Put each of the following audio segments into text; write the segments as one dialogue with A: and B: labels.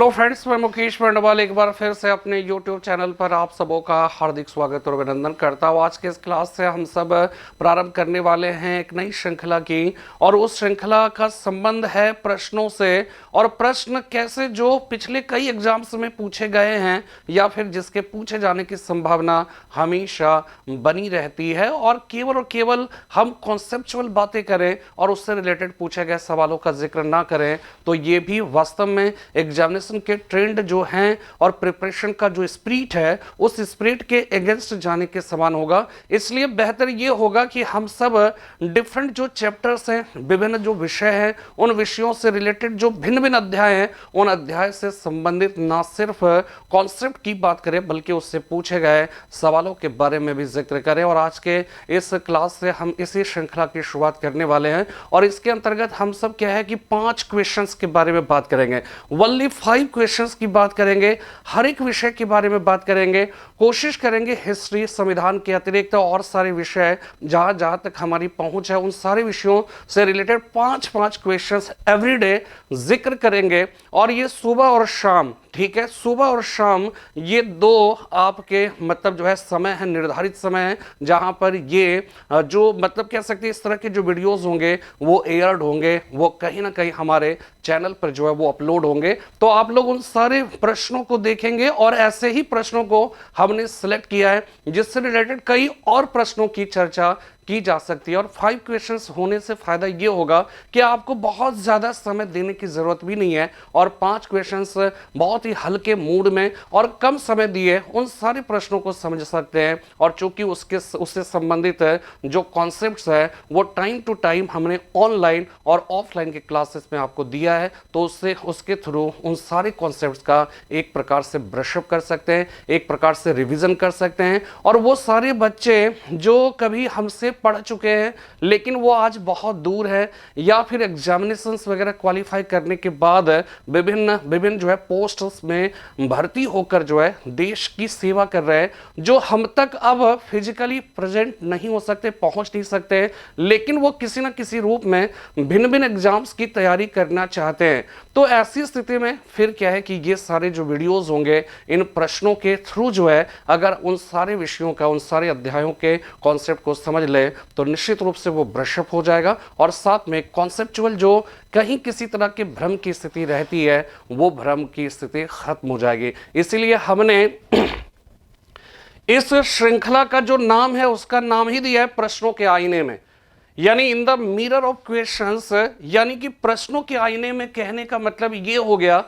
A: Hello friends, मैं मुकेश पंडवाल एक बार फिर से अपने यूट्यूब चैनल पर आप सबों का हार्दिक स्वागत और अभिनंदन करता हूँ। आज के इस क्लास से हम सब प्रारंभ करने वाले हैं एक नई श्रृंखला की, और उस श्रृंखला का संबंध है प्रश्नों से। और प्रश्न कैसे जो पिछले कई एग्जाम्स में पूछे गए हैं या फिर जिसके पूछे जाने की संभावना हमेशा बनी रहती है, और केवल हम कॉन्सेप्चुअल बातें करें और उससे रिलेटेड पूछे गए सवालों का जिक्र ना करें तो ये भी वास्तव में एग्जामिनेशन के ट्रेंड जो हैं और प्रिपरेशन का जो स्पिरिट है उस स्पिरिट के अगेंस्ट जाने के समान होगा। इसलिए बेहतर ये होगा कि हम सब डिफरेंट जो चैप्टर्स हैं, विभिन्न जो विषय हैं, उन विषयों से रिलेटेड जो भिन्न भिन्न अध्याय हैं, उन अध्याय से संबंधित ना सिर्फ कॉन्सेप्ट की बात करें बल्कि उससे पूछे गए सवालों के बारे में भी जिक्र करें। और आज के इस क्लास से हम इसी श्रृंखला की शुरुआत करने वाले हैं, और इसके अंतर्गत हम सब क्या है कि 5 क्वेश्चंस के बारे में बात करेंगे। ओनली 5 क्वेश्चंस की बात करेंगे, हर एक विषय के बारे में बात करेंगे। कोशिश करेंगे हिस्ट्री, संविधान के अतिरिक्त और सारे विषय जहां जहां तक हमारी पहुंच है उन सारे विषयों से रिलेटेड 5 क्वेश्चंस एवरीडे जिक्र करेंगे। और ये सुबह और शाम, ठीक है, सुबह और शाम ये दो आपके मतलब जो है समय है, निर्धारित समय है, जहां पर ये जो मतलब कह सकते हैं इस तरह के जो वीडियोस होंगे वो एयर्ड होंगे, वो कहीं ना कहीं हमारे चैनल पर जो है वो अपलोड होंगे। तो आप लोग उन सारे प्रश्नों को देखेंगे, और ऐसे ही प्रश्नों को हमने सिलेक्ट किया है जिससे रिलेटेड कई और प्रश्नों की चर्चा की जा सकती है। और 5 क्वेश्चंस होने से फायदा ये होगा कि आपको बहुत ज्यादा समय देने की जरूरत भी नहीं है, और 5 क्वेश्चंस बहुत ही हल्के मूड में और कम समय दिए उन सारे प्रश्नों को समझ सकते हैं। और चूंकि उससे संबंधित जो कॉन्सेप्ट्स है वो टाइम टू टाइम हमने ऑनलाइन और ऑफलाइन के क्लासेस में आपको दिया है, तो उसके थ्रू उन सारे कॉन्सेप्ट्स का एक प्रकार से ब्रशअप कर सकते हैं, एक प्रकार से रिवीजन कर सकते हैं। और वो सारे बच्चे जो कभी हमसे पढ़ चुके हैं लेकिन वो आज बहुत दूर है, या फिर एग्जामिनेशंस वगैरह क्वालिफाई करने के बाद विभिन्न जो है पोस्ट्स में भर्ती होकर जो है देश की सेवा कर रहे हैं, जो हम तक अब फिजिकली प्रेजेंट नहीं हो सकते, पहुंच नहीं सकते, लेकिन वो किसी ना किसी रूप में भिन्न भिन्न एग्जाम्स की तैयारी करना चाहते हैं। तो ऐसी स्थिति में फिर क्या है कि ये सारे जो वीडियोस होंगे इन प्रश्नों के थ्रू जो है अगर उन सारे विषयों का, उन सारे अध्यायों के कॉन्सेप्ट को समझ ले तो निश्चित रूप से वो ब्रशअप हो जाएगा, और साथ में कॉन्सेप्चुअल जो कहीं किसी तरह के भ्रम की स्थिति रहती है वो भ्रम की स्थिति खत्म हो जाएगी। इसीलिए हमने इस श्रृंखला का जो नाम है उसका नाम ही दिया है प्रश्नों के आईने में, यानी in the mirror of questions. यानी कि प्रश्नों के आईने में कहने का मतलब ये हो गया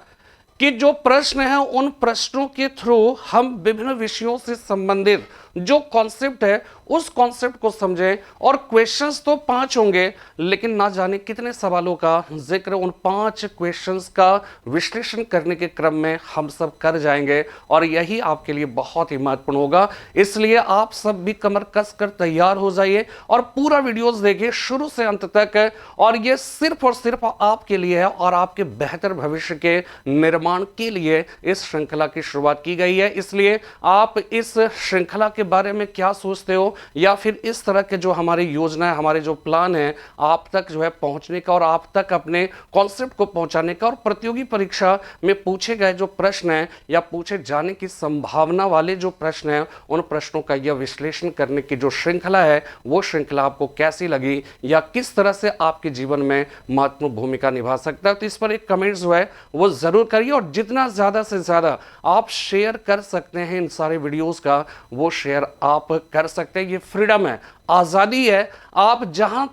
A: कि जो प्रश्न है उन प्रश्नों के थ्रू हम विभिन्न विषयों से संबंधित जो कॉन्सेप्ट है उस कॉन्सेप्ट को समझें। और क्वेश्चंस तो 5 होंगे, लेकिन ना जाने कितने सवालों का जिक्र उन 5 क्वेश्चंस का विश्लेषण करने के क्रम में हम सब कर जाएंगे, और यही आपके लिए बहुत ही महत्वपूर्ण होगा। इसलिए आप सब भी कमर कस कर तैयार हो जाइए और पूरा वीडियोस देखिए शुरू से अंत तक। और ये सिर्फ और सिर्फ आपके लिए है और आपके बेहतर भविष्य के निर्माण के लिए इस श्रृंखला की शुरुआत की गई है। इसलिए आप इस श्रृंखला के बारे में क्या सोचते हो, या फिर इस तरह के जो हमारी योजना है, हमारे जो प्लान है आप तक जो है पहुंचने का और आप तक अपने कॉन्सेप्ट को पहुंचाने का, और प्रतियोगी परीक्षा में पूछे गए जो प्रश्न हैं या पूछे जाने की संभावना वाले जो प्रश्न हैं उन प्रश्नों का यह विश्लेषण करने की जो श्रृंखला है वो श्रृंखला आपको कैसी लगी या किस तरह से आपके जीवन में महत्वपूर्ण भूमिका निभा सकता है, तो इस पर एक कमेंट जो है वो जरूर करिए। और जितना ज्यादा से ज्यादा आप शेयर कर सकते हैं इन सारे वीडियोस का वो शेयर आप कर सकते हैं। ये फ्रीडम है, आजादी है, आप जहां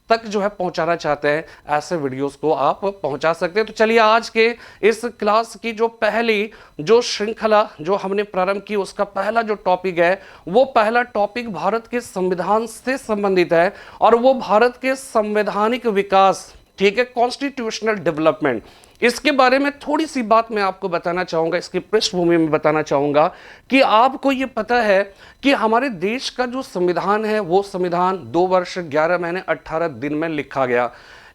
A: तक जो है पहुंचाना चाहते हैं ऐसे वीडियोस को आप पहुंचा सकते हैं। तो चलिए आज के इस क्लास की जो पहली जो श्रृंखला जो हमने प्रारंभ की उसका पहला जो टॉपिक है वो पहला टॉपिक भारत के संविधान से संबंधित है, और वो भारत के संवैधानिक विकास, ठीक है, कॉन्स्टिट्यूशनल डेवलपमेंट। इसके बारे में थोड़ी सी बात मैं आपको बताना चाहूंगा, इसकी पृष्ठभूमि में बताना चाहूंगा कि आपको ये पता है कि हमारे देश का जो संविधान है वो संविधान 2 वर्ष 11 महीने 18 दिन में लिखा गया।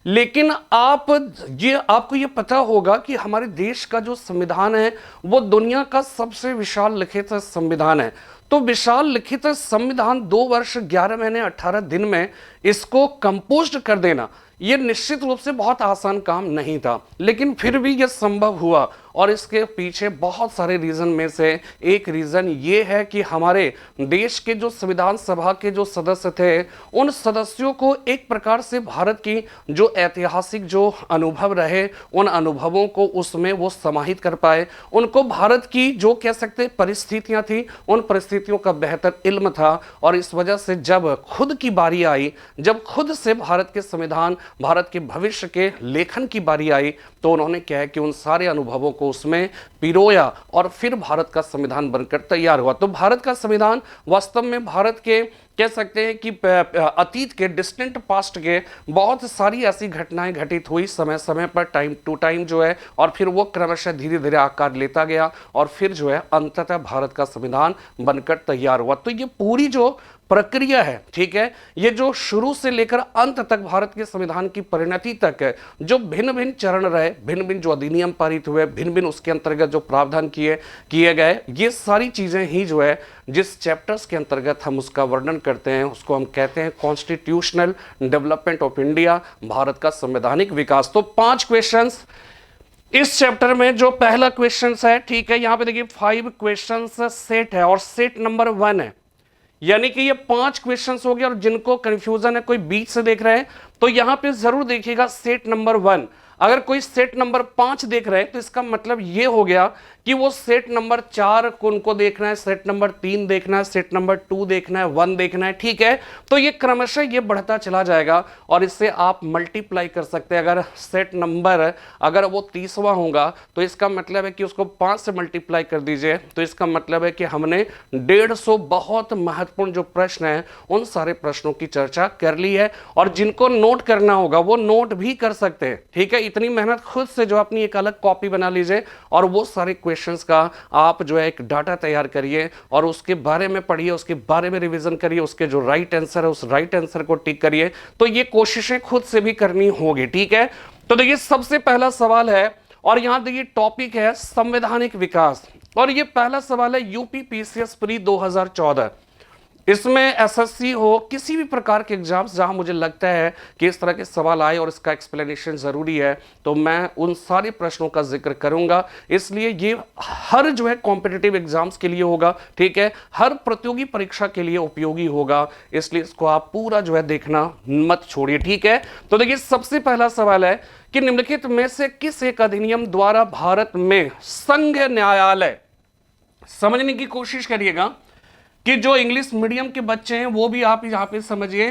A: लेकिन आपको ये पता होगा कि हमारे देश का जो संविधान है वो दुनिया का सबसे विशाल लिखित संविधान है। तो विशाल लिखित संविधान 2 वर्ष 11 महीने 18 दिन में इसको कंपोज कर देना ये निश्चित रूप से बहुत आसान काम नहीं था, लेकिन फिर भी यह संभव हुआ। और इसके पीछे बहुत सारे रीजन में से एक रीजन ये है कि हमारे देश के जो संविधान सभा के जो सदस्य थे, उन सदस्यों को एक प्रकार से भारत की जो ऐतिहासिक जो अनुभव रहे, उन अनुभवों को उसमें वो समाहित कर पाए। उनको भारत की जो कह सकते परिस्थितियां थी, उन परिस्थितियों का बेहतर इल्म था, और इस वजह से जब खुद की बारी आई, जब खुद से भारत के संविधान, भारत के भविष्य के लेखन की बारी आई, तो उन्होंने क्या है कि उन सारे अनुभवों को उसमें पिरोया और फिर भारत का संविधान बनकर तैयार हुआ। तो भारत का संविधान वास्तव में भारत के कह सकते हैं कि अतीत के, डिस्टेंट पास्ट के बहुत सारी ऐसी घटनाएं घटित हुई समय समय पर, टाइम टू टाइम जो है, और फिर वो क्रमशः धीरे धीरे आकार लेता गया और फिर जो है अंततः भारत का संविधान बनकर तैयार हुआ। तो ये पूरी जो प्रक्रिया है, ठीक है, ये जो शुरू से लेकर अंत तक भारत के संविधान की परिणति तक है, जो भिन्न भिन्न चरण रहे, भिन्न भिन्न जो अधिनियम पारित हुए, भिन्न भिन्न उसके अंतर्गत जो प्रावधान किए गए, ये सारी चीजें ही जो है जिस चैप्टर्स के अंतर्गत हम उसका वर्णन करते हैं, उसको हम कहते हैं constitutional development of India, Bharat का संवैधानिक विकास। तो 5 क्वेश्चंस इस चैप्टर में। जो पहला क्वेश्चन है, ठीक है, यहां पे देखिए 5 क्वेश्चंस सेट है और सेट नंबर 1 है, यानी कि ये 5 क्वेश्चंस हो गए। और जिनको कंफ्यूजन है, कोई बीच से देख रहे हैं, तो यहां पे जरूर देखिएगा सेट नंबर 1। अगर कोई सेट नंबर 5 देख रहे हैं तो इसका मतलब ये हो गया कि वो सेट नंबर 4 को उनको देखना है, सेट नंबर 3 देखना है, सेट नंबर 2 देखना है, 1 देखना है, ठीक है। तो ये क्रमशः ये बढ़ता चला जाएगा और इससे आप मल्टीप्लाई कर सकते हैं। अगर सेट नंबर अगर वो 30वां होगा तो इसका मतलब है कि उसको 5 से मल्टीप्लाई कर दीजिए, तो इसका मतलब है कि हमने 150 बहुत महत्वपूर्ण जो प्रश्न है उन सारे प्रश्नों की चर्चा कर ली है। और जिनको नोट करना होगा वो नोट भी कर सकते हैं, ठीक है। इतनी मेहनत खुद से जो अपनी एक अलग कॉपी बना लीजिए और वो सारे क्वेश्चंस का आप जो है एक डाटा तैयार करिए और उसके बारे में पढ़िए, उसके बारे में रिवीजन करिए, उसके जो राइट आंसर है उस राइट आंसर को टिक करिए। तो ये कोशिशें खुद से भी करनी होगी, ठीक है। तो देखिए सबसे पहला सवाल है, और यहां देखिए टॉपिक है संवैधानिक विकास, और ये पहला सवाल है यूपी पीसीएस प्री 2014। इसमें एसएससी हो, किसी भी प्रकार के एग्जाम्स जहां मुझे लगता है कि इस तरह के सवाल आए और इसका एक्सप्लेनेशन जरूरी है, तो मैं उन सारे प्रश्नों का जिक्र करूंगा। इसलिए ये हर जो है कॉम्पिटिटिव एग्जाम्स के लिए होगा, ठीक है, हर प्रतियोगी परीक्षा के लिए उपयोगी होगा, इसलिए इसको आप पूरा जो है देखना मत छोड़िए, ठीक है। तो देखिए सबसे पहला सवाल है कि निम्नलिखित में से किस एक अधिनियम द्वारा भारत में संघ न्यायालय, समझने की कोशिश करिएगा कि जो इंग्लिश मीडियम के बच्चे हैं वो भी आप यहां पे समझिए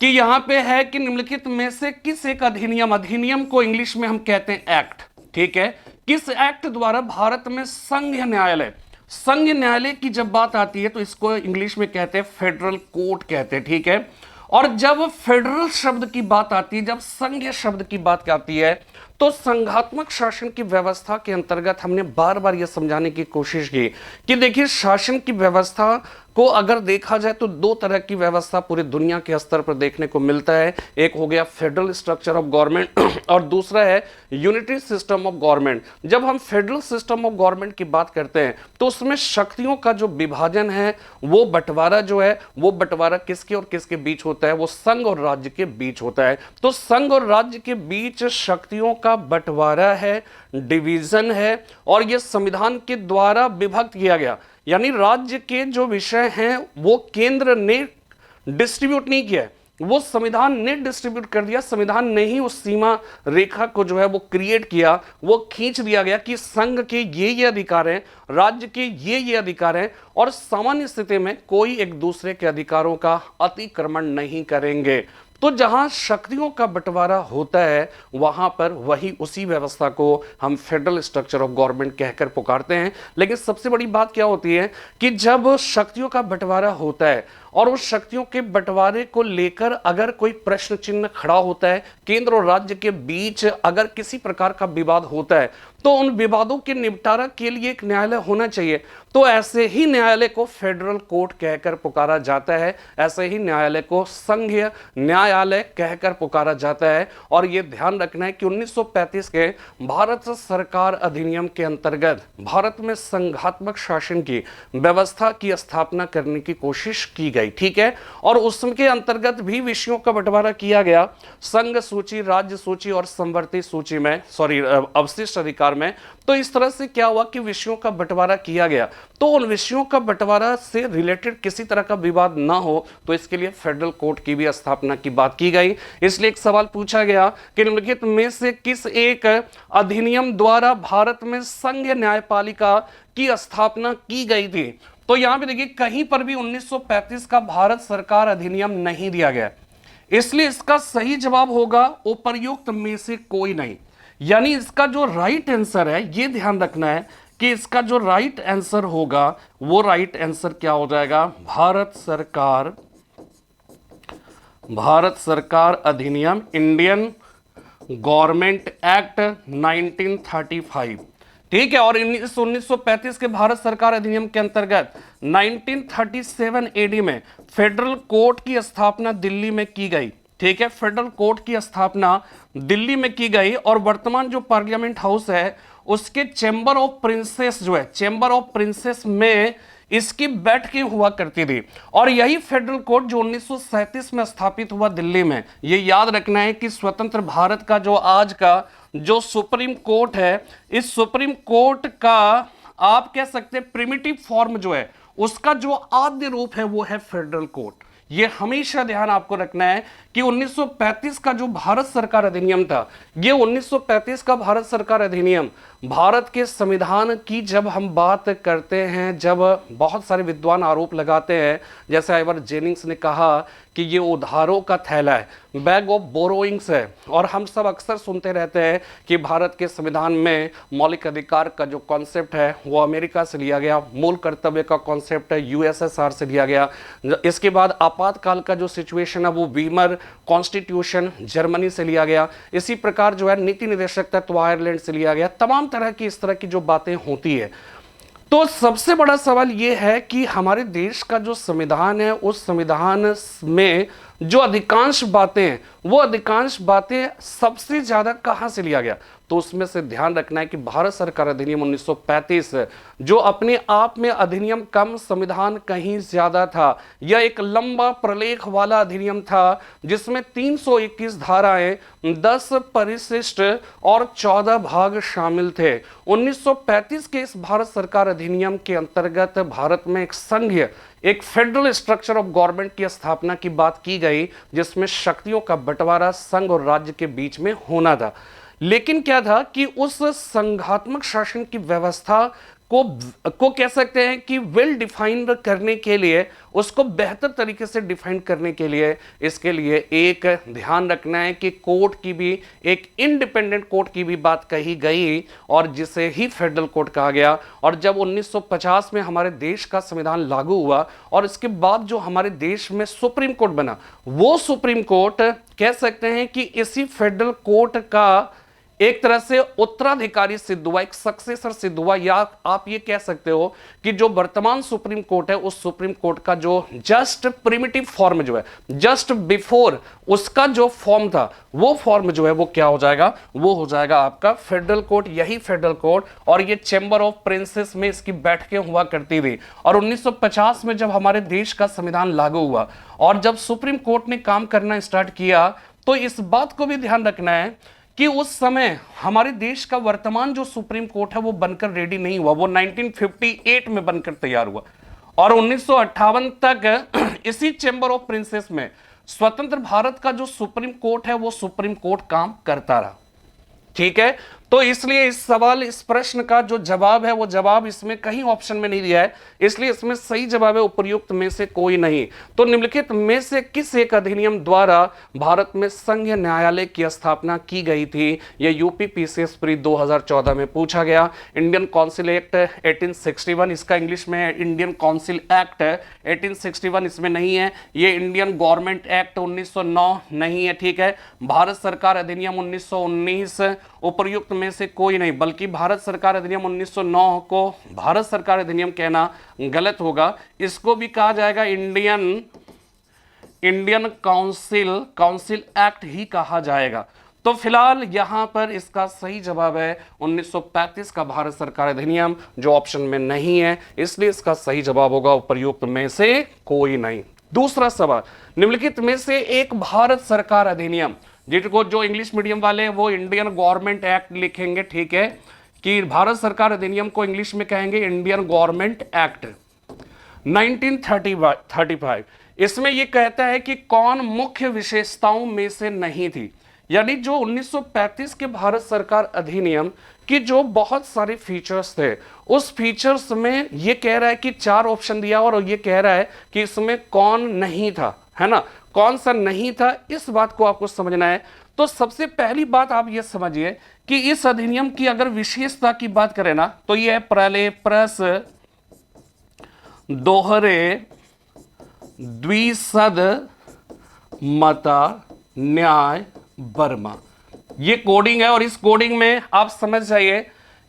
A: कि यहां पे है कि निम्नलिखित में से किस एक अधिनियम, अधिनियम को इंग्लिश में हम कहते हैं एक्ट, ठीक है, किस एक्ट द्वारा भारत में संघ न्यायालय, संघ न्यायालय की जब बात आती है तो इसको इंग्लिश में कहते हैं फेडरल कोर्ट कहते हैं, ठीक है। और जब फेडरल शब्द की बात आती है, जब संघ शब्द की बात आती है, तो संघात्मक शासन की व्यवस्था के अंतर्गत हमने बार बार यह समझाने की कोशिश की कि देखिए शासन की व्यवस्था को अगर देखा जाए तो 2 तरह की व्यवस्था पूरी दुनिया के स्तर पर देखने को मिलता है। एक हो गया फेडरल स्ट्रक्चर ऑफ गवर्नमेंट और दूसरा है यूनिटरी सिस्टम ऑफ गवर्नमेंट। जब हम फेडरल सिस्टम ऑफ गवर्नमेंट की बात करते हैं तो उसमें शक्तियों का जो विभाजन है, वो बंटवारा जो है, वो बंटवारा किसके और किसके बीच होता है, वो संघ और राज्य के बीच होता है। तो संघ और राज्य के बीच शक्तियों का बंटवारा है, डिवीजन है, और यह संविधान के द्वारा विभक्त किया गया, यानी राज्य के जो विषय हैं वो केंद्र ने डिस्ट्रीब्यूट नहीं किया, वो संविधान ने डिस्ट्रीब्यूट कर दिया। संविधान ने ही उस सीमा रेखा को जो है वो क्रिएट किया, वो खींच दिया गया कि संघ के ये अधिकार हैं, राज्य के ये अधिकार हैं, और सामान्य स्थिति में कोई एक दूसरे के अधिकारों का अतिक्रमण नहीं करेंगे। तो जहां शक्तियों का बंटवारा होता है वहां पर वही उसी व्यवस्था को हम फेडरल स्ट्रक्चर ऑफ गवर्नमेंट कहकर पुकारते हैं। लेकिन सबसे बड़ी बात क्या होती है कि जब शक्तियों का बंटवारा होता है और उस शक्तियों के बंटवारे को लेकर अगर कोई प्रश्न चिन्ह खड़ा होता है, केंद्र और राज्य के बीच अगर किसी प्रकार का विवाद होता है, तो उन विवादों के निपटारा के लिए एक न्यायालय होना चाहिए। तो ऐसे ही न्यायालय को फेडरल कोर्ट कहकर पुकारा जाता है, ऐसे ही न्यायालय को संघीय न्यायालय न्यायालय कहकर पुकारा जाता है। और यह ध्यान रखना है कि 1935 के भारत सरकार अधिनियम के अंतर्गत भारत में संघात्मक शासन की व्यवस्था की स्थापना करने की कोशिश की गई, ठीक है। और उसके अंतर्गत भी विषयों का बंटवारा किया गया, संघ सूची, राज्य सूची और संवर्ती सूची में, अवशिष्ट अधिकार में। तो इस तरह से क्या हुआ कि विषयों का बंटवारा किया गया। तो उन विषयों का बंटवारा से रिलेटेड किसी तरह का विवाद ना हो, तो इसके लिए फेडरल कोर्ट की भी स्थापना की बात की गई। इसलिए एक सवाल पूछा गया कि निम्नलिखित में से किस एक अधिनियम द्वारा भारत में संघ न्यायपालिका की स्थापना की गई थी। तो यहां पे देखिए कहीं पर भी 1935 का भारत सरकार अधिनियम नहीं दिया गया, इसलिए इसका सही जवाब होगा उपर्युक्त में से कोई नहीं। यानी इसका जो राइट आंसर है, ये ध्यान रखना है कि इसका जो राइट आंसर होगा वो राइट आंसर क्या हो जाएगा, भारत सरकार अधिनियम, इंडियन गवर्नमेंट एक्ट 1935, ठीक है। और 1935 के भारत सरकार अधिनियम के अंतर्गत 1937 एडी में फेडरल कोर्ट की स्थापना दिल्ली में की गई, ठीक है। फेडरल कोर्ट की स्थापना दिल्ली में की गई और वर्तमान जो पार्लियामेंट हाउस है उसके चैम्बर ऑफ प्रिंसेस जो है, चैम्बर ऑफ प्रिंसेस में इसकी बैठकें हुआ करती थी। और यही फेडरल कोर्ट जो 1937 में स्थापित हुआ दिल्ली में, ये याद रखना है कि स्वतंत्र भारत का जो आज का जो सुप्रीम कोर्ट है, इस सुप्रीम कोर्ट का आप कह सकते हैं प्रिमिटिव फॉर्म जो है, उसका जो आद्य रूप है वो है फेडरल कोर्ट। ये हमेशा ध्यान आपको रखना है कि 1935 का जो भारत सरकार अधिनियम था, ये 1935 का भारत सरकार अधिनियम भारत के संविधान की जब हम बात करते हैं, जब बहुत सारे विद्वान आरोप लगाते हैं, जैसे आइवर जेनिंग्स ने कहा कि ये उधारों का थैला है, बैग ऑफ बोरोइंग्स है। और हम सब अक्सर सुनते रहते हैं कि भारत के संविधान में मौलिक अधिकार का जो कॉन्सेप्ट है वो अमेरिका से लिया गया, मूल कर्तव्य का कॉन्सेप्ट है यूएसएसआर से लिया गया। इसके बाद आपातकाल का जो सिचुएशन है वो वीमर कॉन्स्टिट्यूशन जर्मनी से लिया गया। इसी प्रकार जो है नीति निदेशक तत्व आयरलैंड से लिया गया। तमाम तरह की इस तरह की जो बातें होती है, तो सबसे बड़ा सवाल यह है कि हमारे देश का जो संविधान है, उस संविधान में जो अधिकांश बातें हैं, वो अधिकांश बातें सबसे ज्यादा कहां से लिया गया। तो उसमें से ध्यान रखना है कि भारत सरकार अधिनियम 1935 जो अपने आप में अधिनियम कम, संविधान कहीं ज्यादा था। यह एक लंबा प्रलेख वाला अधिनियम था जिसमें 321 धाराएं, 10 परिशिष्ट और 14 भाग शामिल थे। 1935 के इस भारत सरकार अधिनियम के अंतर्गत भारत में एक संघीय, एक फेडरल स्ट्रक्चर ऑफ गवर्नमेंट की स्थापना की बात की गई, जिसमें शक्तियों का बंटवारा संघ और राज्य के बीच में होना था। लेकिन क्या था कि उस संघात्मक शासन की व्यवस्था को कह सकते हैं कि वेल डिफाइंड करने के लिए, उसको बेहतर तरीके से डिफाइन करने के लिए, इसके लिए एक ध्यान रखना है कि कोर्ट की भी, एक इंडिपेंडेंट कोर्ट की भी बात कही गई और जिसे ही फेडरल कोर्ट कहा गया। और जब 1950 में हमारे देश का संविधान लागू हुआ और इसके बाद जो हमारे देश में सुप्रीम कोर्ट बना, वो सुप्रीम कोर्ट कह सकते हैं कि इसी फेडरल कोर्ट का एक तरह से उत्तराधिकारी सिद्ध हुआ, एक सक्सेसर सिद्ध हुआ। या आप ये कह सकते हो कि जो वर्तमान सुप्रीम कोर्ट है, उस सुप्रीम कोर्ट का जो जस्ट प्रिमिटिव फॉर्म जो है, जस्ट बिफोर उसका जो फॉर्म था, वो फॉर्म जो है वो क्या हो जाएगा, वो हो जाएगा आपका फेडरल कोर्ट। यही फेडरल कोर्ट, और ये चैम्बर ऑफ प्रिंसेस में इसकी बैठकें हुआ करती थी। और 1950 में जब हमारे देश का संविधान लागू हुआ और जब सुप्रीम कोर्ट ने काम करना स्टार्ट किया, तो इस बात को भी ध्यान रखना है कि उस समय हमारे देश का वर्तमान जो सुप्रीम कोर्ट है वो बनकर रेडी नहीं हुआ, वो 1958 में बनकर तैयार हुआ। और 1958 तक इसी चैम्बर ऑफ प्रिंसेस में स्वतंत्र भारत का जो सुप्रीम कोर्ट है वो सुप्रीम कोर्ट काम करता रहा, ठीक है। तो इसलिए इस सवाल, इस प्रश्न का जो जवाब है वो जवाब इसमें कहीं ऑप्शन में नहीं दिया है, इसलिए इसमें सही जवाब है उपर्युक्त में से कोई नहीं। तो निम्नलिखित में से किस एक अधिनियम द्वारा भारत में संघीय न्यायालय की स्थापना की गई थी? यह यूपी पीसीएस प्री 2014 में पूछा गया। इंडियन काउंसिल एक्ट 1861, इसका इंग्लिश में इंडियन काउंसिल एक्ट 1861, इसमें नहीं है। ये इंडियन गवर्नमेंट एक्ट 1909 नहीं है, ठीक है। भारत सरकार अधिनियम 1919, उपर्युक्त में से कोई नहीं, बल्कि भारत सरकार अधिनियम 1909 को भारत सरकार अधिनियम कहना गलत होगा। इसको भी कहा जाएगा इंडियन काउंसिल एक्ट ही कहा जाएगा। तो फिलहाल यहां पर इसका सही जवाब है 1935 का भारत सरकार अधिनियम, जो ऑप्शन में नहीं है, इसलिए इसका सही जवाब होगा उपर्युक्त में से कोई नहीं। दूसरा सवाल, निम्नलिखित में से एक भारत सरकार अधिनियम, जिसको जो इंग्लिश मीडियम वाले हैं वो इंडियन गवर्नमेंट एक्ट लिखेंगे, ठीक है, कि भारत सरकार अधिनियम को इंग्लिश में कहेंगे इंडियन गवर्नमेंट एक्ट 1935। इसमें यह कहता है कि कौन मुख्य विशेषताओं में से नहीं थी, यानी जो 1935 के भारत सरकार अधिनियम की जो बहुत सारे फीचर्स थे, उस फीचर्स में यह कह रहा है कि 4 ऑप्शन दिया और यह कह रहा है कि इसमें कौन नहीं था, है ना, कौन सा नहीं था, इस बात को आपको समझना है। तो सबसे पहली बात आप यह समझिए कि इस अधिनियम की अगर विशेषता की बात करें ना, तो यह प्रलय प्रस दोहरे द्विसद मता न्याय वर्मा, ये कोडिंग है। और इस कोडिंग में आप समझ जाइए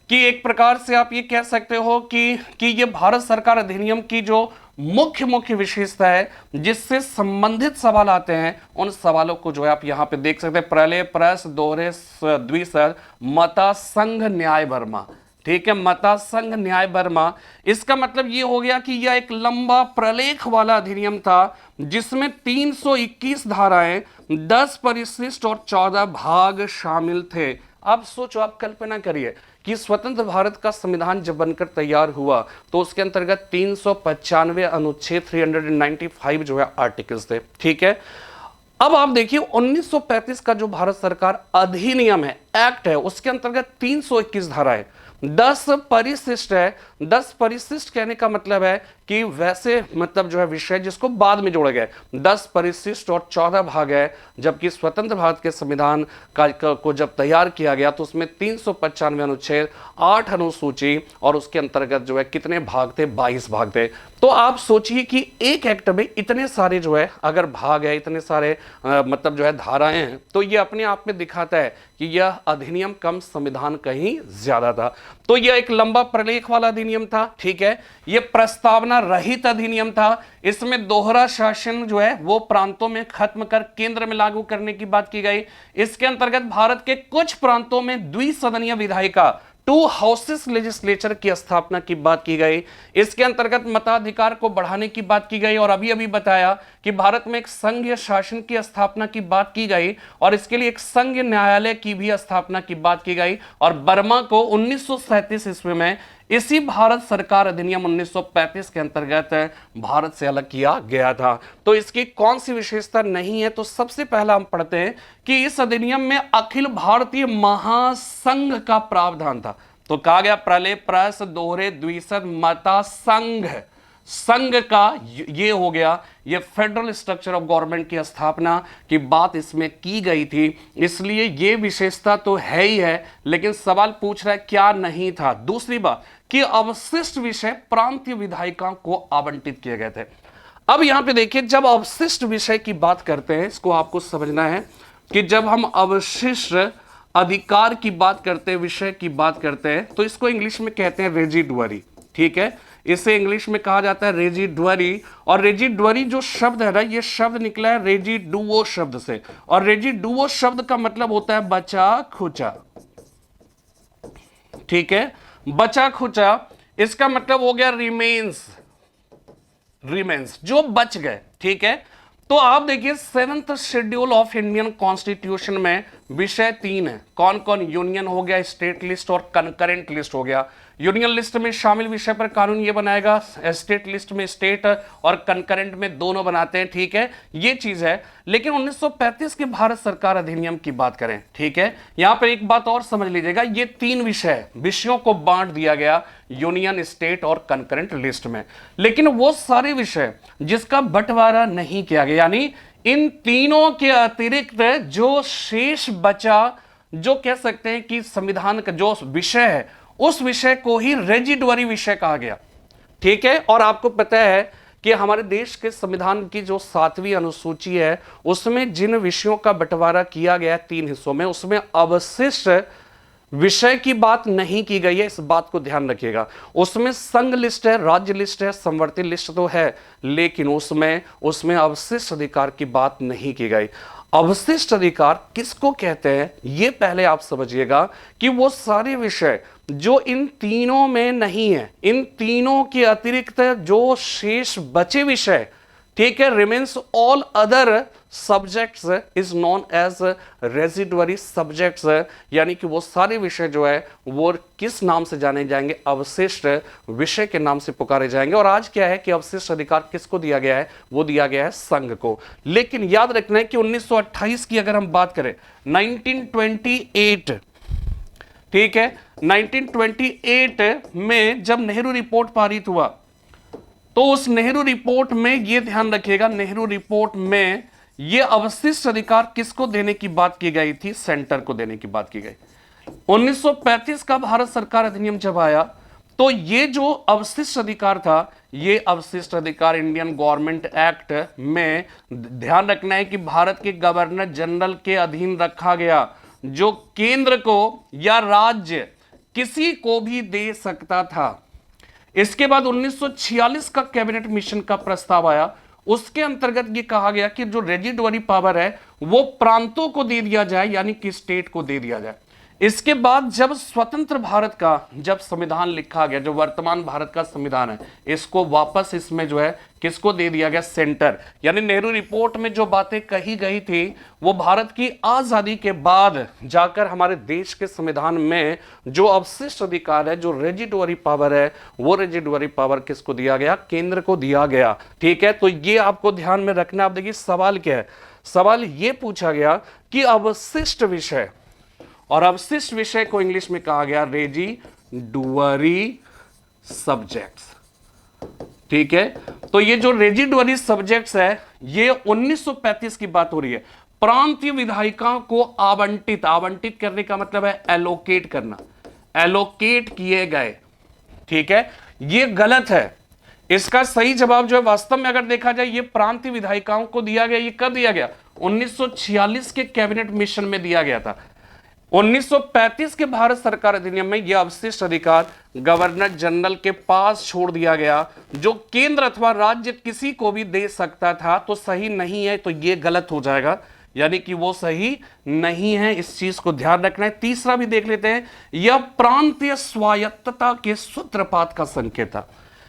A: कि एक प्रकार से आप ये कह सकते हो कि ये भारत सरकार अधिनियम की जो मुख्य विशेषता है, जिससे संबंधित सवाल आते हैं, उन सवालों को जो है आप यहां पे देख सकते हैं, प्रलय प्रस दोहरे द्विसद मता संघ न्याय वर्मा, ठीक है, मता संघ न्याय वर्मा। इसका मतलब ये हो गया कि यह एक लंबा प्रलेख वाला अधिनियम था, जिसमें 321 धाराएं, 10 परिशिष्ट और 14 भाग शामिल थे। अब सोचो, आप कल्पना करिए कि स्वतंत्र भारत का संविधान जब बनकर तैयार हुआ तो उसके अंतर्गत 395 अनुच्छेद 395 जो है आर्टिकल्स थे, ठीक है। अब आप देखिए 1935 का जो भारत सरकार अधिनियम है, एक्ट है, उसके अंतर्गत 321 धाराएं, 10 परिशिष्ट है। 10 परिशिष्ट कहने का मतलब है कि वैसे मतलब जो है विषय जिसको बाद में जोड़ा गया, 10 परिशिष्ट और 14 भाग है। जबकि स्वतंत्र भारत के संविधान को जब तैयार किया गया तो उसमें 395 अनुच्छेद, 8 अनुसूची और उसके अंतर्गत जो है कितने भाग थे, 22 भाग थे। तो आप सोचिए कि एक एक्ट में इतने सारे जो है अगर भाग है, इतने सारे मतलब जो है धाराएं हैं, तो ये अपने आप में दिखाता है कि यह अधिनियम कम, संविधान कहीं ज्यादा था। तो यह एक लंबा प्रलेख वाला अधिनियम था, ठीक है। यह प्रस्तावना रहित अधिनियम था। इसमें दोहरा शासन जो है वो प्रांतों में खत्म कर केंद्र में लागू करने की बात की गई। इसके अंतर्गत भारत के कुछ प्रांतों में द्विसदनीय विधायिका, 2 हाउसेस लेजिस्लेचर की स्थापना की बात की गई। इसके अंतर्गत मताधिकार को बढ़ाने की बात की गई और अभी अभी बताया कि भारत में एक संघीय शासन की स्थापना की बात की गई और इसके लिए एक संघीय न्यायालय की भी स्थापना की बात की गई। और बर्मा को 1937 ईस्वी में इसी भारत सरकार अधिनियम 1935 के अंतर्गत भारत से अलग किया गया था। तो इसकी कौन सी विशेषता नहीं है, तो सबसे पहला हम पढ़ते हैं कि इस अधिनियम में अखिल भारतीय महासंघ का प्रावधान था। तो कहा गया प्रलय प्रस दोहरे द्विसद मता संघ, संघ का ये हो गया, ये फेडरल स्ट्रक्चर ऑफ गवर्नमेंट की स्थापना की बात इसमें की गई थी। इसलिए ये विशेषता तो है ही है, लेकिन सवाल पूछ रहा है क्या नहीं था। दूसरी बात कि अवशिष्ट विषय प्रांतीय विधायिकाओं को आवंटित किए गए थे। अब यहां पे देखिए, जब अवशिष्ट विषय की बात करते हैं, इसको आपको समझना है कि जब हम अवशिष्ट अधिकार की बात करते हैं, विषय की बात करते हैं, तो इसको इंग्लिश में कहते हैं रेजिडुअरी, ठीक है। इसे इंग्लिश में कहा जाता है रेजिडुअरी। और रेजिडुअरी जो शब्द है ना, ये शब्द निकला है रेजिडुओ शब्द से, और रेजिडुओ शब्द का मतलब होता है बचा खुचा, ठीक है, बचा खुचा। इसका मतलब हो गया रिमेन्स, रिमेन्स जो बच गए, ठीक है। तो आप देखिए 7th schedule of Indian constitution में विषय 3 है। कौन कौन? यूनियन हो गया, स्टेट लिस्ट और कंकरेंट लिस्ट हो गया। यूनियन लिस्ट में शामिल विषय पर कानून ये बनाएगा, स्टेट लिस्ट में स्टेट और कंकरेंट में दोनों बनाते हैं, ठीक है, ये चीज है। लेकिन 1935 के भारत सरकार अधिनियम की बात करें, ठीक है, यहां पर एक बात और समझ लीजिएगा, ये 3 विषयों को बांट दिया गया यूनियन, स्टेट और कंकरेंट लिस्ट में। लेकिन वो सारे विषय जिसका बंटवारा नहीं किया गया, यानी इन तीनों के अतिरिक्त जो शेष बचा, जो कह सकते हैं कि संविधान का जो विषय है, उस विषय को ही रेजिडुअरी विषय कहा गया, ठीक है। और आपको पता है कि हमारे देश के संविधान की जो 7वीं अनुसूची है, उसमें जिन विषयों का बंटवारा किया गया 3 हिस्सों में, उसमें अवशिष्ट विषय की बात नहीं की गई है, इस बात को ध्यान रखिएगा। उसमें संघ लिस्ट है, राज्य लिस्ट है, समवर्ती लिस्ट तो है, लेकिन उसमें अवशिष्ट अधिकार की बात नहीं की गई। अवशिष्ट अधिकार किसको कहते हैं ये पहले आप समझिएगा कि वो सारे विषय जो इन तीनों में नहीं है, इन तीनों के अतिरिक्त जो शेष बचे विषय, ठीक है, remains all other subjects is known as residuary subjects, यानी कि वो सारे विषय जो है वो किस नाम से जाने जाएंगे, अवशिष्ट विषय के नाम से पुकारे जाएंगे। और आज क्या है कि अवशिष्ट अधिकार किसको दिया गया है, वो दिया गया है संघ को। लेकिन याद रखना है कि 1928 की अगर हम बात करें, 1928, ठीक है, 1928 में जब नेहरू रिपोर्ट पारित हुआ, तो उस नेहरू रिपोर्ट में यह ध्यान रखिएगा, नेहरू रिपोर्ट में यह अवशिष्ट अधिकार किसको देने की बात की गई थी, सेंटर को देने की बात की गई। 1935 का भारत सरकार अधिनियम जब आया, तो ये जो अवशिष्ट अधिकार था, ये अवशिष्ट अधिकार इंडियन गवर्नमेंट एक्ट में ध्यान रखना है कि भारत के गवर्नर जनरल के अधीन रखा गया, जो केंद्र को या राज्य किसी को भी दे सकता था। इसके बाद 1946 का कैबिनेट मिशन का प्रस्ताव आया, उसके अंतर्गत यह कहा गया कि जो रेजिडुअरी पावर है वो प्रांतों को दे दिया जाए, यानी कि स्टेट को दे दिया जाए। इसके बाद जब स्वतंत्र भारत का जब संविधान लिखा गया, जो वर्तमान भारत का संविधान है, इसको वापस इसमें जो है किसको दे दिया गया, सेंटर। यानी नेहरू रिपोर्ट में जो बातें कही गई थी वो भारत की आजादी के बाद जाकर हमारे देश के संविधान में जो अवशिष्ट अधिकार है, जो रेजिडुअरी पावर है, वो रेजिडुअरी पावर किसको दिया गया, केंद्र को दिया गया। ठीक है, तो ये आपको ध्यान में रखना। आप देखिए सवाल क्या है, सवाल ये पूछा गया कि अवशिष्ट विषय, और अवशिष्ट विषय को इंग्लिश में कहा गया रेजिडुअरी सब्जेक्ट्स। ठीक है, तो ये जो रेजिडुअरी सब्जेक्ट्स है, ये 1935 की बात हो रही है। प्रांतीय विधायिकाओं को आवंटित करने का मतलब है एलोकेट करना, एलोकेट किए गए। ठीक है, ये गलत है। इसका सही जवाब जो है वास्तव में अगर देखा जाए, ये प्रांतीय विधायिकाओं को दिया गया। ये कब दिया गया, 1946 के कैबिनेट मिशन में दिया गया था। 1935 के भारत सरकार अधिनियम में यह अवशिष्ट अधिकार गवर्नर जनरल के पास छोड़ दिया गया, जो केंद्र अथवा राज्य किसी को भी दे सकता था। तो सही नहीं है, तो यह गलत हो जाएगा, यानी कि वो सही नहीं है। इस चीज को ध्यान रखना है। तीसरा भी देख लेते हैं, यह प्रांतीय स्वायत्तता के सूत्रपात का संकेत था।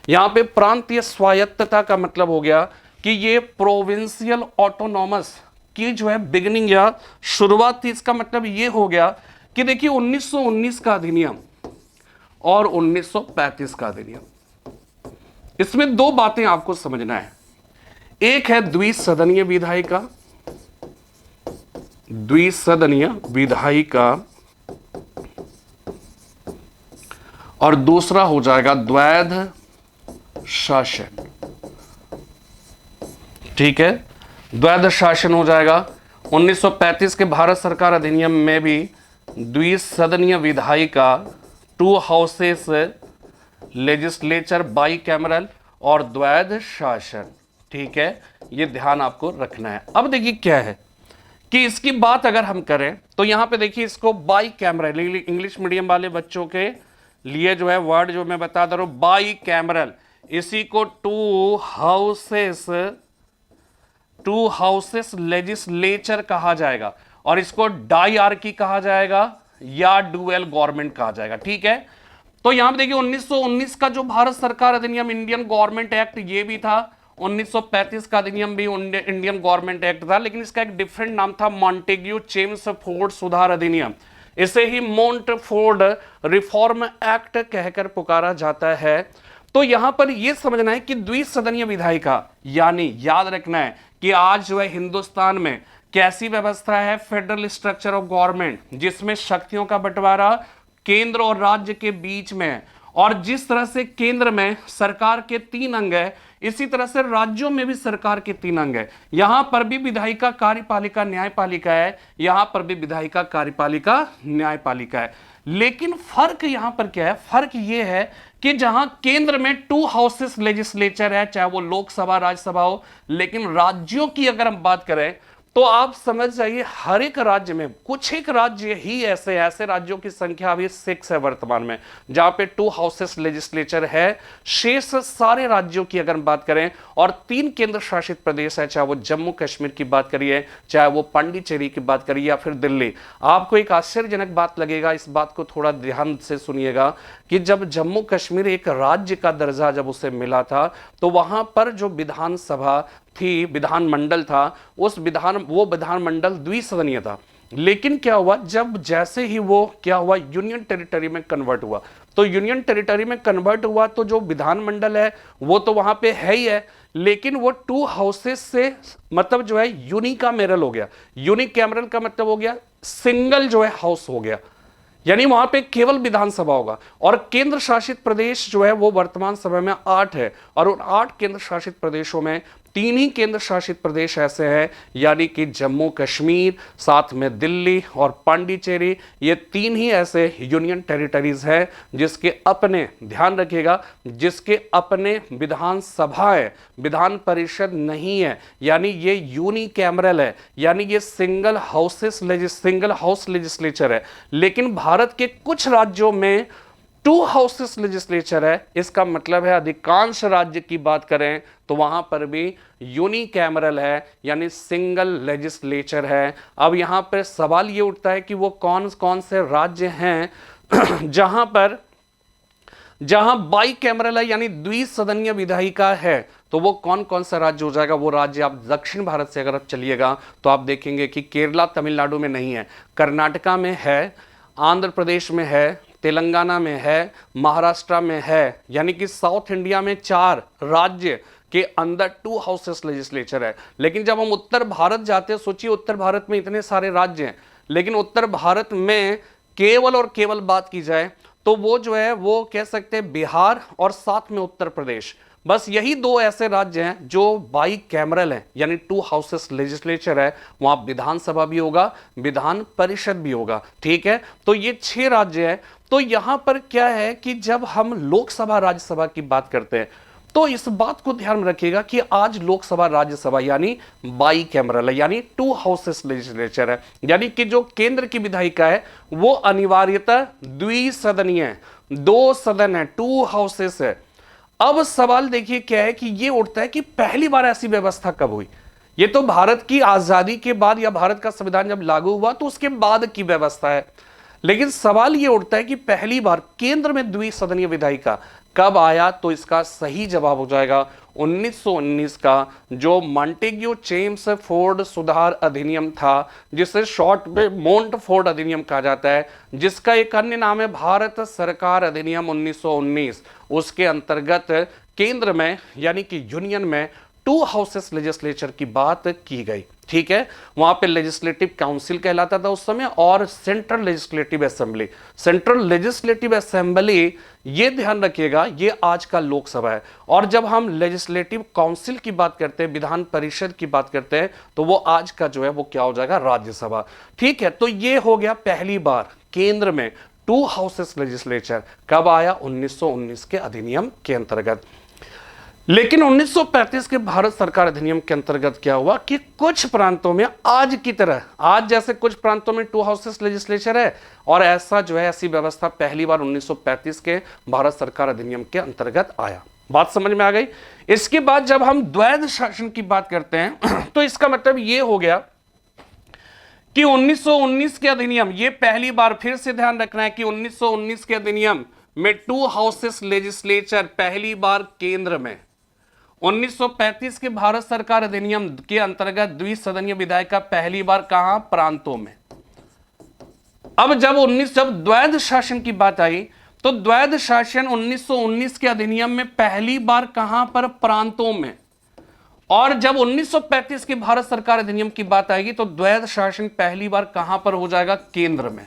A: यहां पे प्रांतीय स्वायत्तता का मतलब हो गया कि ये प्रोविंशियल ऑटोनॉमस की जो है बिगिनिंग या शुरुआत थी। इसका मतलब ये हो गया कि देखिए 1919 का अधिनियम और 1935 का अधिनियम, इसमें दो बातें आपको समझना है। एक है द्विसदनीय विधायिका, द्विसदनीय विधायिका, और दूसरा हो जाएगा द्वैध शासन। ठीक है, द्वैध शासन हो जाएगा। 1935 के भारत सरकार अधिनियम में भी द्विसदनीय विधायिका, 2 हाउसेस लेजिस्लेचर, बाई कैमरल और द्वैध शासन। ठीक है, ये ध्यान आपको रखना है। अब देखिए क्या है कि इसकी बात अगर हम करें तो यहां पे देखिए इसको बाई कैमरल, इंग्लिश मीडियम वाले बच्चों के लिए जो है वर्ड जो मैं बता दे रहा हूं, बाई कैमरल, इसी को 2 हाउसेस लेजिस्लेचर कहा जाएगा, और इसको डायआर्की कहा जाएगा या डुअल गवर्नमेंट कहा जाएगा। ठीक है, तो यहां पे देखिए 1919 का जो भारत सरकार अधिनियम, इंडियन गवर्नमेंट एक्ट, ये भी था। 1935 का अधिनियम भी इंडियन गवर्नमेंट एक्ट था, लेकिन इसका एक डिफरेंट नाम था, मॉन्टेग्यू चेम्सफोर्ड सुधार अधिनियम। इसे ही मोंटफोर्ड रिफॉर्म एक्ट कहकर पुकारा जाता है। तो यहां पर यह समझना है कि द्विसदनीय विधायिका, यानी याद रखना है कि आज जो है हिंदुस्तान में कैसी व्यवस्था है, फेडरल स्ट्रक्चर ऑफ गवर्नमेंट, जिसमें शक्तियों का बंटवारा केंद्र और राज्य के बीच में है। और जिस तरह से केंद्र में सरकार के 3 अंग है, इसी तरह से राज्यों में भी सरकार के 3 अंग है। यहां पर भी विधायिका, कार्यपालिका, न्यायपालिका है। यहां पर भी विधायिका, कार्यपालिका, न्यायपालिका है। लेकिन फर्क यहां पर क्या है, फर्क यह है कि जहां केंद्र में 2 हाउसेस लेजिस्लेचर है, चाहे वो लोकसभा राज्यसभा हो, लेकिन राज्यों की अगर हम बात करें तो आप समझ जाइए हर एक राज्य में कुछ एक राज्य ही ऐसे राज्यों की संख्या अभी 6 है वर्तमान में, जहां पे 2 हाउसेस लेजिस्लेचर है। शेष सारे राज्यों की अगर बात करें और 3 केंद्र शासित प्रदेश है, चाहे वो जम्मू कश्मीर की बात करिए, चाहे वो पांडिचेरी की बात करिए या फिर दिल्ली। आपको एक आश्चर्यजनक बात लगेगा, इस बात को थोड़ा ध्यान से सुनिएगा कि जब जम्मू कश्मीर एक राज्य का दर्जा जब उसे मिला था, तो वहां पर जो विधानसभा थी, विधानमंडल था, वो विधानमंडल द्विसदनीय था। लेकिन क्या हुआ, जब जैसे ही वो क्या हुआ यूनियन टेरिटरी में कन्वर्ट हुआ, तो यूनियन टेरिटरी में कन्वर्ट हुआ तो जो विधानमंडल है वो तो वहां पे है ही है, लेकिन वो 2 हाउसेस से मतलब जो है यूनिकामेरल हो गया। यूनिकैमरल का मतलब हो गया सिंगल जो है हाउस हो गया, यानी वहां पे केवल विधानसभा होगा। और केंद्र शासित प्रदेश जो है वो वर्तमान समय में 8 है, और उन 8 केंद्र शासित प्रदेशों में 3 ही केंद्र शासित प्रदेश ऐसे हैं, यानी कि जम्मू कश्मीर, साथ में दिल्ली और पांडिचेरी, ये 3 ही ऐसे यूनियन टेरिटरीज हैं जिसके अपने, ध्यान रखिएगा, जिसके अपने विधानसभा है, विधान परिषद नहीं है, यानी ये यूनिकैमरल है, यानी ये सिंगल हाउस लेजिस्लेचर है। लेकिन भारत के कुछ राज्यों में 2 हाउसेस लेजिस्लेचर है। इसका मतलब है अधिकांश राज्य की बात करें तो वहां पर भी यूनिकैमरल है, यानी सिंगल लेजिस्लेचर है। अब यहां पर सवाल ये उठता है कि वो कौन कौन से राज्य हैं जहां बाईकैमरल है, यानी द्विसदनीय विधायिका है, तो वो कौन कौन सा राज्य हो जाएगा। वो राज्य आप दक्षिण भारत से अगर आप चलिएगा तो आप देखेंगे कि केरला तमिलनाडु में नहीं है, कर्नाटका में है, आंध्र प्रदेश में है, तेलंगाना में है, महाराष्ट्र में है, यानी कि साउथ इंडिया में 4 राज्य के अंदर 2 हाउसेस लेजिस्लेचर है। लेकिन जब हम उत्तर भारत जाते हैं, सोचिए उत्तर भारत में इतने सारे राज्य हैं, लेकिन उत्तर भारत में केवल और केवल बात की जाए तो वो जो है वो कह सकते हैं बिहार और साथ में उत्तर प्रदेश, बस यही 2 ऐसे राज्य हैं जो बाईकैमरल हैं, यानी 2 हाउसेस लेजिस्लेचर है। वहां विधानसभा भी होगा, विधान परिषद भी होगा, ठीक है। तो ये 6 राज्य है। तो यहां पर क्या है कि जब हम लोकसभा राज्यसभा की बात करते हैं तो इस बात को ध्यान में रखिएगा कि आज लोकसभा राज्यसभा यानी बाईकैमरल है, यानी 2 हाउसेस लेजिस्लेचर है, यानी कि जो केंद्र की विधायिका है वो अनिवार्यतः द्विसदनीय है, 2 सदन है, 2 हाउसेस है। अब सवाल देखिए क्या है कि ये उठता है कि पहली बार ऐसी व्यवस्था कब हुई। ये तो भारत की आजादी के बाद या भारत का संविधान जब लागू हुआ तो उसके बाद की व्यवस्था है, लेकिन सवाल ये उठता है कि पहली बार केंद्र में द्विसदनीय विधायिका कब आया। तो इसका सही जवाब हो जाएगा 1919 का जो मॉन्टेग्यू चेम्सफोर्ड सुधार अधिनियम था, जिसे शॉर्ट में मोंटफोर्ड अधिनियम कहा जाता है, जिसका एक अन्य नाम है भारत सरकार अधिनियम 1919। उसके अंतर्गत केंद्र में यानी कि यूनियन में 2 हाउसेस लेजिस्लेचर की बात की गई, ठीक है। वहां पे लेजिस्लेटिव काउंसिल कहलाता था उस समय, और central legislative assembly. Central legislative assembly, ये ध्यान रखिएगा, ये आज का लोकसभा है। और जब हम लेजिस्लेटिव काउंसिल की बात करते हैं, विधान परिषद की बात करते हैं, तो वो आज का जो है वो क्या हो जाएगा, राज्यसभा, ठीक है। तो ये हो गया पहली बार केंद्र में 2 हाउसेस लेजिस्लेचर कब आया, 1919 के अधिनियम के अंतर्गत। लेकिन 1935 के भारत सरकार अधिनियम के अंतर्गत क्या हुआ कि कुछ प्रांतों में आज की तरह, आज जैसे कुछ प्रांतों में 2 हाउसेस लेजिस्लेचर है, और ऐसा जो है ऐसी व्यवस्था पहली बार 1935 के भारत सरकार अधिनियम के अंतर्गत आया। बात समझ में आ गई। इसके बाद जब हम द्वैध शासन की बात करते हैं तो इसका मतलब ये हो गया कि 1919 के अधिनियम, ये पहली बार, फिर से ध्यान रखना है कि 1919 के अधिनियम में 2 हाउसेस लेजिस्लेचर पहली बार केंद्र में, 1935 के भारत सरकार अधिनियम के अंतर्गत द्विसदनीय विधायिका पहली बार कहां, प्रांतों में। अब जब द्वैध शासन की बात आई तो द्वैध शासन 1919 के अधिनियम में पहली बार कहां पर, प्रांतों में। और जब 1935 के भारत सरकार अधिनियम की बात आएगी तो द्वैध शासन पहली बार कहां पर हो जाएगा, केंद्र में,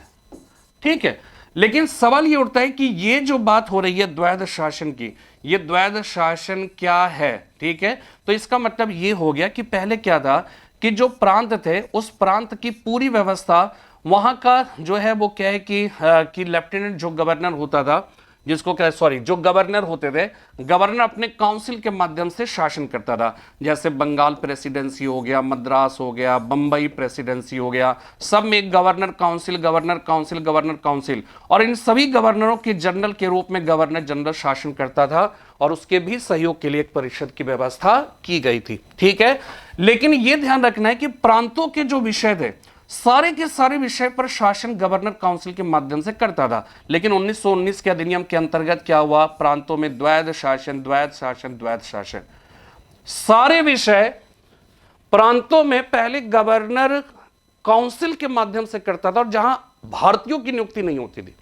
A: ठीक है। लेकिन सवाल ये उठता है कि ये जो बात हो रही है द्वैध शासन की, ये द्वैध शासन क्या है, ठीक है। तो इसका मतलब ये हो गया कि पहले क्या था कि जो प्रांत थे उस प्रांत की पूरी व्यवस्था वहां का जो है वो क्या है कि लेफ्टिनेंट जो गवर्नर होता था, जिसको क्या, सॉरी, जो गवर्नर होते थे, गवर्नर अपने काउंसिल के माध्यम से शासन करता था। जैसे बंगाल प्रेसिडेंसी हो गया, मद्रास हो गया, बंबई प्रेसिडेंसी हो गया, सब में एक governor council, governor council, governor council, और इन सभी गवर्नरों के जनरल के रूप में गवर्नर जनरल शासन करता था, और उसके भी सहयोग के लिए एक परिषद की व्यवस्था की गई थी। ठीक है, लेकिन यह ध्यान रखना है कि प्रांतों के जो विषय थे, सारे के सारे विषय पर शासन गवर्नर काउंसिल के माध्यम से करता था। लेकिन 1919 के अधिनियम के अंतर्गत क्या हुआ, प्रांतों में द्वैध शासन, द्वैध शासन, द्वैध शासन, सारे विषय प्रांतों में पहले गवर्नर काउंसिल के माध्यम से करता था, और जहां भारतीयों की नियुक्ति नहीं होती थी।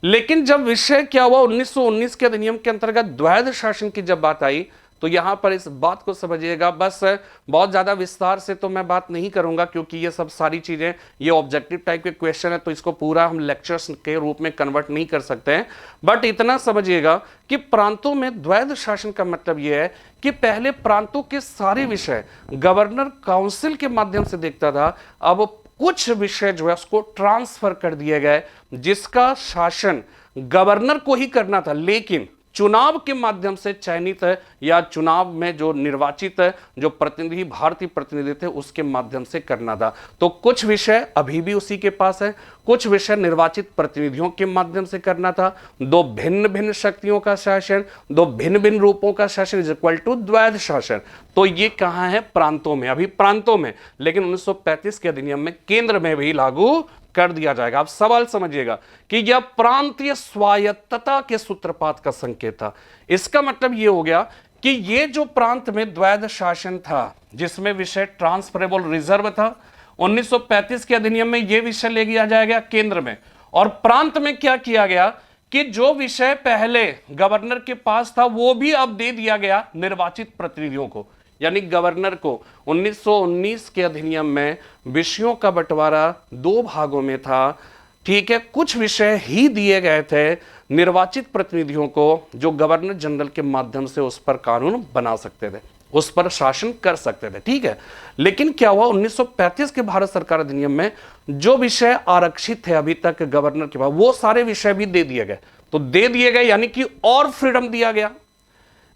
A: लेकिन जब विषय क्या हुआ, 1919 के अधिनियम के अंतर्गत द्वैध शासन की जब बात आई, तो यहां पर इस बात को समझिएगा। बस बहुत ज्यादा विस्तार से तो मैं बात नहीं करूंगा, क्योंकि ये सब सारी चीजें, ये ऑब्जेक्टिव टाइप के क्वेश्चन है, तो इसको पूरा हम लेक्चर्स के रूप में कन्वर्ट नहीं कर सकते हैं। बट इतना समझिएगा कि प्रांतों में द्वैध शासन का मतलब यह है कि पहले प्रांतों के सारे विषय गवर्नर काउंसिल के माध्यम से देखता था। अब कुछ विषय जो है उसको ट्रांसफर कर दिए गए, जिसका शासन गवर्नर को ही करना था, लेकिन चुनाव के माध्यम से चयनित है, या चुनाव में जो निर्वाचित जो प्रतिनिधि, भारतीय प्रतिनिधि थे, उसके माध्यम से करना था। तो कुछ विषय अभी भी उसी के पास है, कुछ विषय निर्वाचित प्रतिनिधियों के माध्यम से करना था। दो भिन्न भिन्न शक्तियों का शासन, दो भिन्न भिन्न रूपों का शासन इज इक्वल टू द्वैध शासन। तो ये कहां है, प्रांतों में, अभी प्रांतों में, लेकिन 1935 के अधिनियम में केंद्र में भी लागू कर दिया जाएगा। आप सवाल समझिएगा कि यह प्रांतीय स्वायत्तता के सूत्रपात का संकेत था। इसका मतलब यह हो गया कि यह जो प्रांत में द्वैध शासन था, जिसमें विषय ट्रांसफरेबल रिजर्व था, 1935 के अधिनियम में यह विषय ले लिया जाएगा केंद्र में, और प्रांत में क्या किया गया कि जो विषय पहले गवर्नर के पास था वो भी अब दे दिया गया निर्वाचित प्रतिनिधियों को, यानी गवर्नर को। 1919 के अधिनियम में विषयों का बंटवारा दो भागों में था। ठीक है, कुछ विषय ही दिए गए थे निर्वाचित प्रतिनिधियों को, जो गवर्नर जनरल के माध्यम से उस पर कानून बना सकते थे, उस पर शासन कर सकते थे। ठीक है, लेकिन क्या हुआ, 1935 के भारत सरकार अधिनियम में जो विषय आरक्षित थे अभी तक गवर्नर के पास, वो सारे विषय भी दे दिए गए। तो दे दिए गए यानी कि और फ्रीडम दिया गया,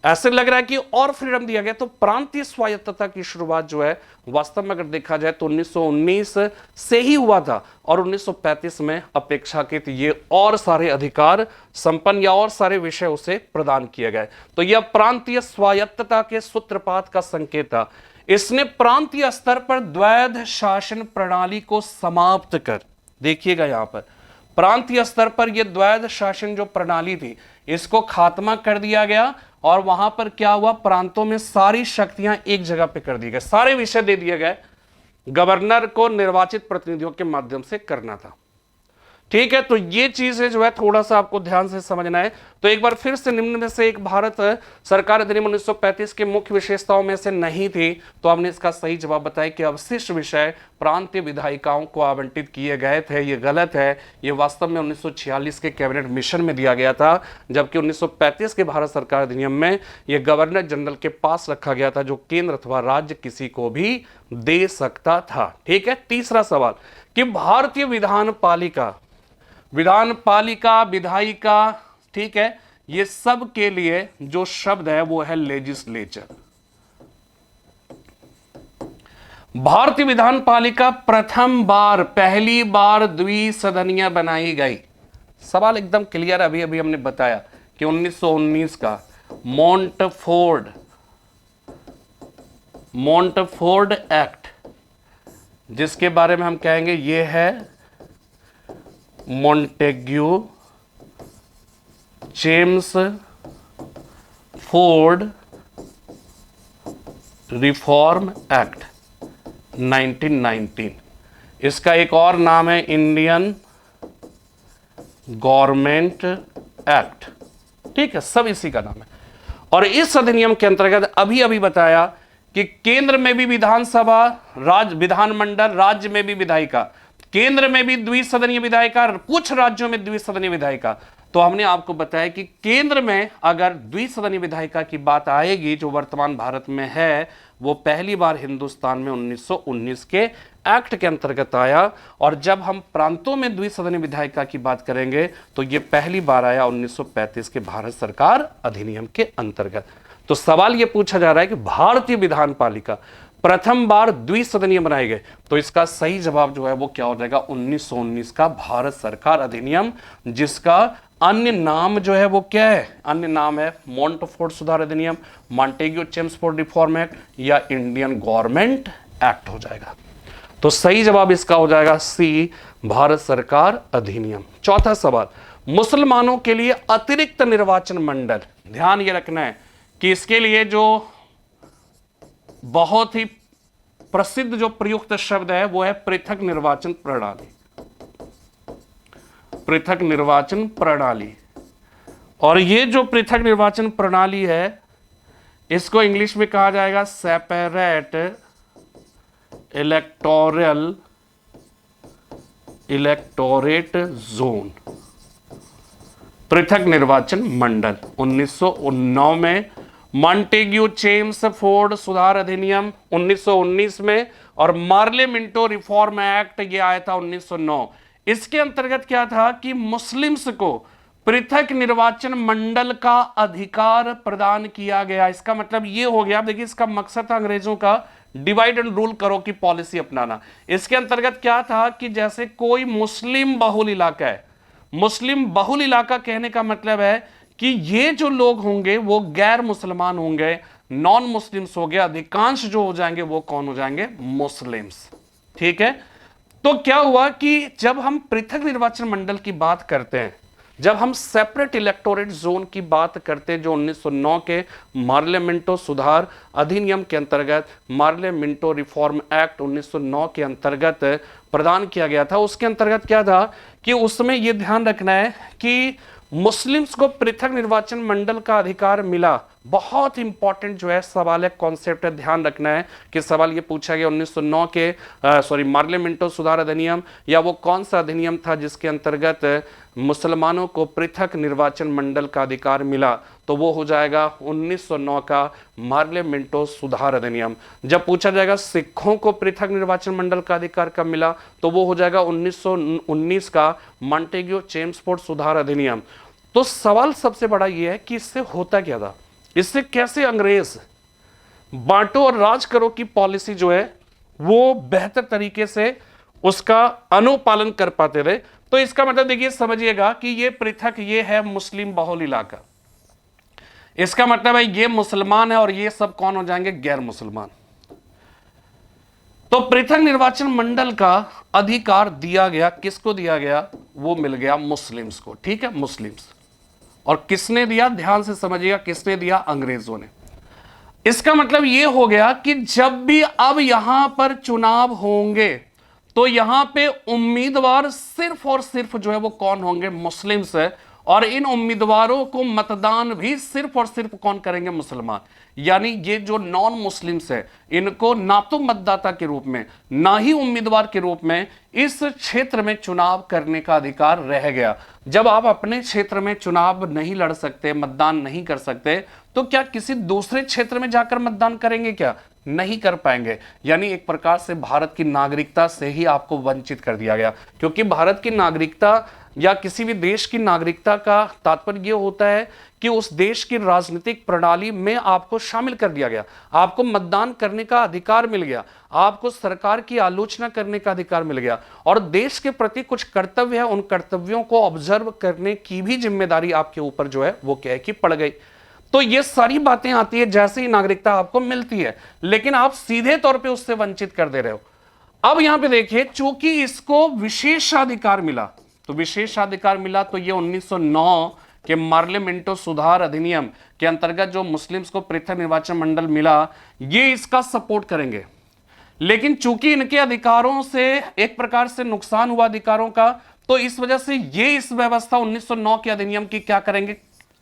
A: ऐसे लग रहा है कि और फ्रीडम दिया गया। तो प्रांतीय स्वायत्तता की शुरुआत जो है, वास्तव में अगर देखा जाए तो 1919 से ही हुआ था, और 1935 में अपेक्षाकृत ये और सारे अधिकार संपन्न या और सारे विषय उसे प्रदान किए गए। तो यह प्रांतीय स्वायत्तता के सूत्रपात का संकेत था। इसने प्रांतीय स्तर पर द्वैध शासन प्रणाली को समाप्त कर, देखिएगा यहां पर प्रांतीय स्तर पर यह द्वैध शासन जो प्रणाली थी, इसको खात्मा कर दिया गया, और वहां पर क्या हुआ, प्रांतों में सारी शक्तियां एक जगह पे कर दी गई, सारे विषय दे दिए गए, गवर्नर को निर्वाचित प्रतिनिधियों के माध्यम से करना था। ठीक है, तो ये चीजें जो है थोड़ा सा आपको ध्यान से समझना है। तो एक बार फिर से निम्न में से एक भारत सरकार अधिनियम 1935 के मुख्य विशेषताओं में से नहीं थी, तो हमने इसका सही जवाब बताया कि अवशिष्ट विषय प्रांतीय विधायिकाओं को आवंटित किए गए थे। ये गलत है, ये वास्तव में 1946 के कैबिनेट मिशन में दिया गया था, जबकि 1935 के भारत सरकार अधिनियम में यह गवर्नर जनरल के पास रखा गया था, जो केंद्र अथवा राज्य किसी को भी दे सकता था। ठीक है, तीसरा सवाल कि भारतीय विधान पालिका, विधायिका, ठीक है, ये सब के लिए जो शब्द है वो है लेजिस्लेचर। भारतीय विधान पालिका पहली बार द्विसदनीय बनाई गई। सवाल एकदम क्लियर, अभी अभी हमने बताया कि 1919 का मोंटफोर्ड एक्ट, जिसके बारे में हम कहेंगे ये है Montague Chelmsford reform act 1919। इसका एक और नाम है इंडियन गवर्नमेंट एक्ट। ठीक है, सब इसी का नाम है। और इस अधिनियम के अंतर्गत अभी अभी बताया कि केंद्र में भी विधानसभा, विधानमंडल, राज्य में भी विधायिका, केंद्र में भी द्विसदनीय विधायिका, कुछ राज्यों में द्विसदनीय विधायिका, तो हमने आपको बताया कि केंद्र में अगर द्विसदनीय विधायिका की बात आएगी, जो वर्तमान भारत में है, वो पहली बार हिंदुस्तान में 1919 के एक्ट के अंतर्गत आया। और जब हम प्रांतों में द्विसदनीय विधायिका की बात करेंगे तो ये पहली बार आया 1935 के भारत सरकार अधिनियम के अंतर्गत। तो सवाल ये पूछा जा रहा है कि भारतीय विधान पालिका प्रथम बार द्विसदनीय बनाए गए, तो इसका सही जवाब जो है वो क्या हो जाएगा, 1919 का भारत सरकार अधिनियम, जिसका अन्य नाम जो है वो क्या है, अन्य नाम है मॉन्टफोर्ड सुधार अधिनियम, मॉन्टेग्यू चेम्सफोर्ड रिफॉर्म एक्ट या इंडियन गवर्नमेंट एक्ट हो जाएगा। तो सही जवाब इसका हो जाएगा सी, भारत सरकार अधिनियम। चौथा सवाल, मुसलमानों के लिए अतिरिक्त निर्वाचन मंडल, ध्यान ये रखना है कि इसके लिए जो बहुत ही प्रसिद्ध जो प्रयुक्त शब्द है वो है पृथक निर्वाचन प्रणाली, पृथक निर्वाचन प्रणाली। और ये जो पृथक निर्वाचन प्रणाली है इसको इंग्लिश में कहा जाएगा सेपरेट इलेक्टोरेट जोन, पृथक निर्वाचन मंडल। 1909 में मॉन्टेग्यू चेम्सफोर्ड सुधार अधिनियम 1919 में, और मार्ले मिंटो रिफॉर्म एक्ट ये आया था 1909। इसके अंतर्गत क्या था कि मुस्लिम्स को पृथक निर्वाचन मंडल का अधिकार प्रदान किया गया। इसका मतलब ये हो गया, देखिए इसका मकसद था अंग्रेजों का डिवाइड एंड रूल करो की पॉलिसी अपनाना। इसके अंतर्गत क्या था कि जैसे कोई मुस्लिम बहुल इलाका है, मुस्लिम बहुल इलाका कहने का मतलब है कि ये जो लोग होंगे वो गैर मुसलमान होंगे, नॉन मुस्लिम्स हो गए, अधिकांश जो हो जाएंगे वो कौन हो जाएंगे, मुस्लिम्स। ठीक है, तो क्या हुआ कि जब हम पृथक निर्वाचन मंडल की बात करते हैं, जब हम सेपरेट इलेक्टोरेट जोन की बात करते हैं, जो 1909 के मार्ले मिंटो सुधार अधिनियम के अंतर्गत, मार्ले मिंटो रिफॉर्म एक्ट 1909 के अंतर्गत प्रदान किया गया था, उसके अंतर्गत क्या था कि उसमें यह ध्यान रखना है कि मुस्लिम्स को पृथक निर्वाचन मंडल का अधिकार मिला। बहुत इंपॉर्टेंट जो है सवाल है, कॉन्सेप्ट है, ध्यान रखना है कि सवाल ये पूछा गया 1909 के मार्ले मिंटो सुधार अधिनियम, या वो कौन सा अधिनियम था जिसके अंतर्गत मुसलमानों को पृथक निर्वाचन मंडल का अधिकार मिला, तो वो हो जाएगा 1909 का मार्ले मिंटो सुधार अधिनियम। जब पूछा जाएगा सिखों को पृथक निर्वाचन मंडल का अधिकार कब मिला, तो वो हो जाएगा 1919 का मॉन्टेग्यू चेम्सफोर्ड सुधार अधिनियम। तो सवाल सबसे बड़ा ये है कि इससे होता क्या था, इससे कैसे अंग्रेज बांटो और राज करो की पॉलिसी जो है वो बेहतर तरीके से उसका अनुपालन कर पाते रहे। तो इसका मतलब देखिए, समझिएगा कि ये पृथक, ये है मुस्लिम बहुल इलाका, इसका मतलब है ये मुसलमान है और ये सब कौन हो जाएंगे, गैर मुसलमान। तो पृथक निर्वाचन मंडल का अधिकार दिया गया, किसको दिया गया, वो मिल गया मुस्लिम्स को। ठीक है, मुस्लिम्स। और किसने दिया, ध्यान से समझिएगा, किसने दिया, अंग्रेजों ने। इसका मतलब ये हो गया कि जब भी अब यहां पर चुनाव होंगे तो यहां पे उम्मीदवार सिर्फ और सिर्फ जो है वो कौन होंगे, मुस्लिम्स है, और इन उम्मीदवारों को मतदान भी सिर्फ और सिर्फ कौन करेंगे, मुसलमान। यानी ये जो नॉन मुस्लिम्स है इनको ना तो मतदाता के रूप में ना ही उम्मीदवार के रूप में इस क्षेत्र में चुनाव करने का अधिकार रह गया। जब आप अपने क्षेत्र में चुनाव नहीं लड़ सकते, मतदान नहीं कर सकते, तो क्या किसी दूसरे क्षेत्र में जाकर मतदान करेंगे, क्या नहीं कर पाएंगे। यानी एक प्रकार से भारत की नागरिकता से ही आपको वंचित कर दिया गया, क्योंकि भारत की नागरिकता या किसी भी देश की नागरिकता का तात्पर्य यह होता है कि उस देश की राजनीतिक प्रणाली में आपको शामिल कर दिया गया, आपको मतदान करने का अधिकार मिल गया, आपको सरकार की आलोचना करने का अधिकार मिल गया, और देश के प्रति कुछ कर्तव्य है, उन कर्तव्यों को ऑब्जर्व करने की भी जिम्मेदारी आपके ऊपर जो है वो क्या है कि पड़ गई। तो ये सारी बातें आती है जैसे ही नागरिकता आपको मिलती है, लेकिन आप सीधे तौर पे उससे वंचित कर दे रहे हो। अब यहां पे देखिए, चूंकि इसको विशेषाधिकार मिला, तो विशेषाधिकार मिला तो ये 1909 के मार्ले मिंटो सुधार अधिनियम के अंतर्गत जो मुस्लिम्स को पृथक निर्वाचन मंडल मिला, ये इसका सपोर्ट करेंगे। लेकिन चूंकि इनके अधिकारों से एक प्रकार से नुकसान हुआ अधिकारों का, तो इस वजह से ये इस व्यवस्था 1909 के अधिनियम की क्या करेंगे,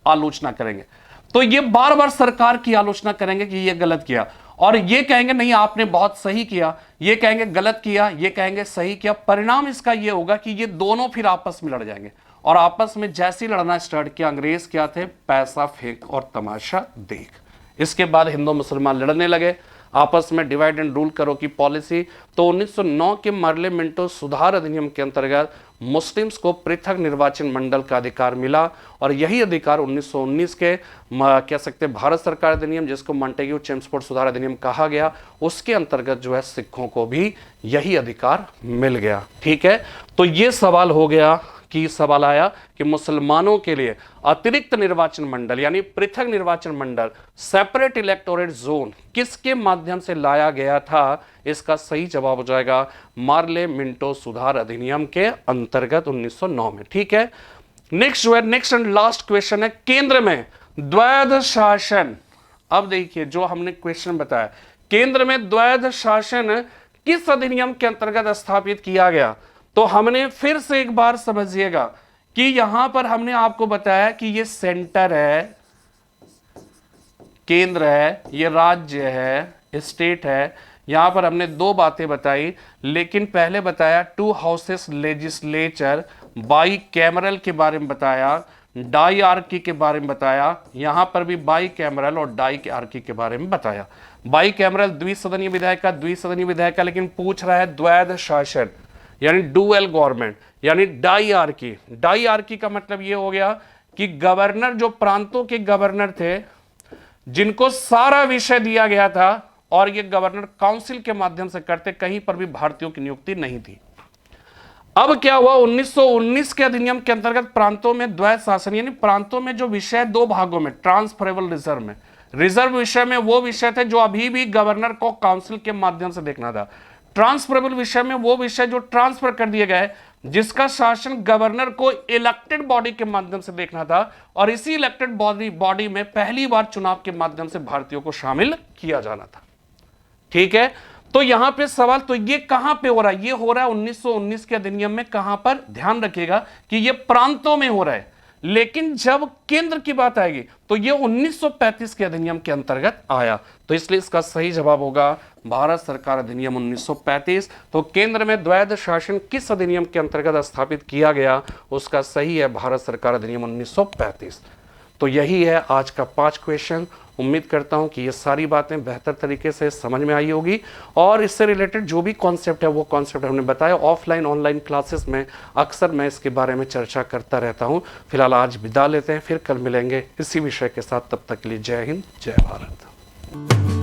A: आलोचना करेंगे। तो ये बार बार सरकार की आलोचना करेंगे कि ये गलत किया, और ये कहेंगे नहीं आपने बहुत सही किया, ये कहेंगे गलत किया, ये कहेंगे सही किया। परिणाम इसका ये होगा कि ये दोनों फिर आपस में लड़ जाएंगे, और आपस में जैसे ही लड़ना स्टार्ट किया, अंग्रेज क्या थे, पैसा फेंक और तमाशा देख। इसके बाद हिंदू मुसलमान लड़ने लगे आपस में, डिवाइड एंड रूल करो की पॉलिसी। तो 1909 के मार्ले मिंटो सुधार अधिनियम के अंतर्गत मुस्लिम्स को पृथक निर्वाचन मंडल का अधिकार मिला, और यही अधिकार 1919 के कह सकते भारत सरकार अधिनियम, जिसको मॉन्टेग्यू चेम्सफोर्ड सुधार अधिनियम कहा गया, उसके अंतर्गत जो है सिखों को भी यही अधिकार मिल गया। ठीक है, तो ये सवाल हो गया कि सवाल आया कि मुसलमानों के लिए अतिरिक्त निर्वाचन मंडल यानी पृथक निर्वाचन मंडल, सेपरेट इलेक्टोरेट जोन किसके माध्यम से लाया गया था। इसका सही जवाब हो जाएगा मार्ले मिंटो सुधार अधिनियम के अंतर्गत 1909 में। ठीक है, नेक्स्ट जो है, नेक्स्ट एंड लास्ट क्वेश्चन है, केंद्र में द्वैध शासन। अब देखिए जो हमने क्वेश्चन बताया, केंद्र में द्वैध शासन किस अधिनियम के अंतर्गत स्थापित किया गया। तो हमने फिर से एक बार समझिएगा कि यहां पर हमने आपको बताया कि ये सेंटर है, केंद्र है, ये राज्य है, स्टेट है। यहां पर हमने दो बातें बताई, लेकिन पहले बताया to houses legislature, by cameral के बारे में बताया, डाईआर्की के बारे में बताया, यहां पर भी बाई कैमरल और डाईआर्की के बारे में बताया। बाई कैमरल द्विसदनीय विधायिका, द्विसदनीय विधायिका, लेकिन पूछ रहा है द्वैध शासन यानी डुअल गवर्नमेंट यानी डाईआर्की। डाईआर्की का मतलब यह हो गया कि गवर्नर, जो प्रांतों के गवर्नर थे जिनको सारा विषय दिया गया था, और ये गवर्नर काउंसिल के माध्यम से करते, कहीं पर भी भारतीयों की नियुक्ति नहीं थी। अब क्या हुआ, 1919 के अधिनियम के अंतर्गत प्रांतों में द्वैध शासन यानी प्रांतों में जो विषय दो भागों में, ट्रांसफरेबल रिजर्व में, रिजर्व विषय में वो विषय थे जो अभी भी गवर्नर को काउंसिल के माध्यम से देखना था, ट्रांसफरेबल विषय में वो विषय जो ट्रांसफर कर दिए गए, जिसका शासन गवर्नर को इलेक्टेड बॉडी के माध्यम से देखना था, और इसी इलेक्टेड बॉडी में पहली बार चुनाव के माध्यम से भारतीयों को शामिल किया जाना था। ठीक है, तो यहां पे सवाल, तो ये कहां पे हो रहा है, ये हो रहा है 1919 के अधिनियम में। कहां पर, ध्यान रखिएगा कि ये प्रांतों में हो रहा है, लेकिन जब केंद्र की बात आएगी तो ये 1935 के अधिनियम के अंतर्गत आया। तो इसलिए इसका सही जवाब होगा भारत सरकार अधिनियम 1935। तो केंद्र में द्वैध शासन किस अधिनियम के अंतर्गत स्थापित किया गया, उसका सही है भारत सरकार अधिनियम 1935। तो यही है आज का 5 क्वेश्चन। उम्मीद करता हूं कि ये सारी बातें बेहतर तरीके से समझ में आई होगी, और इससे रिलेटेड जो भी कॉन्सेप्ट है वो कॉन्सेप्ट हमने बताया ऑफलाइन ऑनलाइन क्लासेस में, अक्सर मैं इसके बारे में चर्चा करता रहता हूं। फिलहाल आज विदा लेते हैं, फिर कल मिलेंगे इसी विषय के साथ। तब तक के लिए जय हिंद, जय भारत।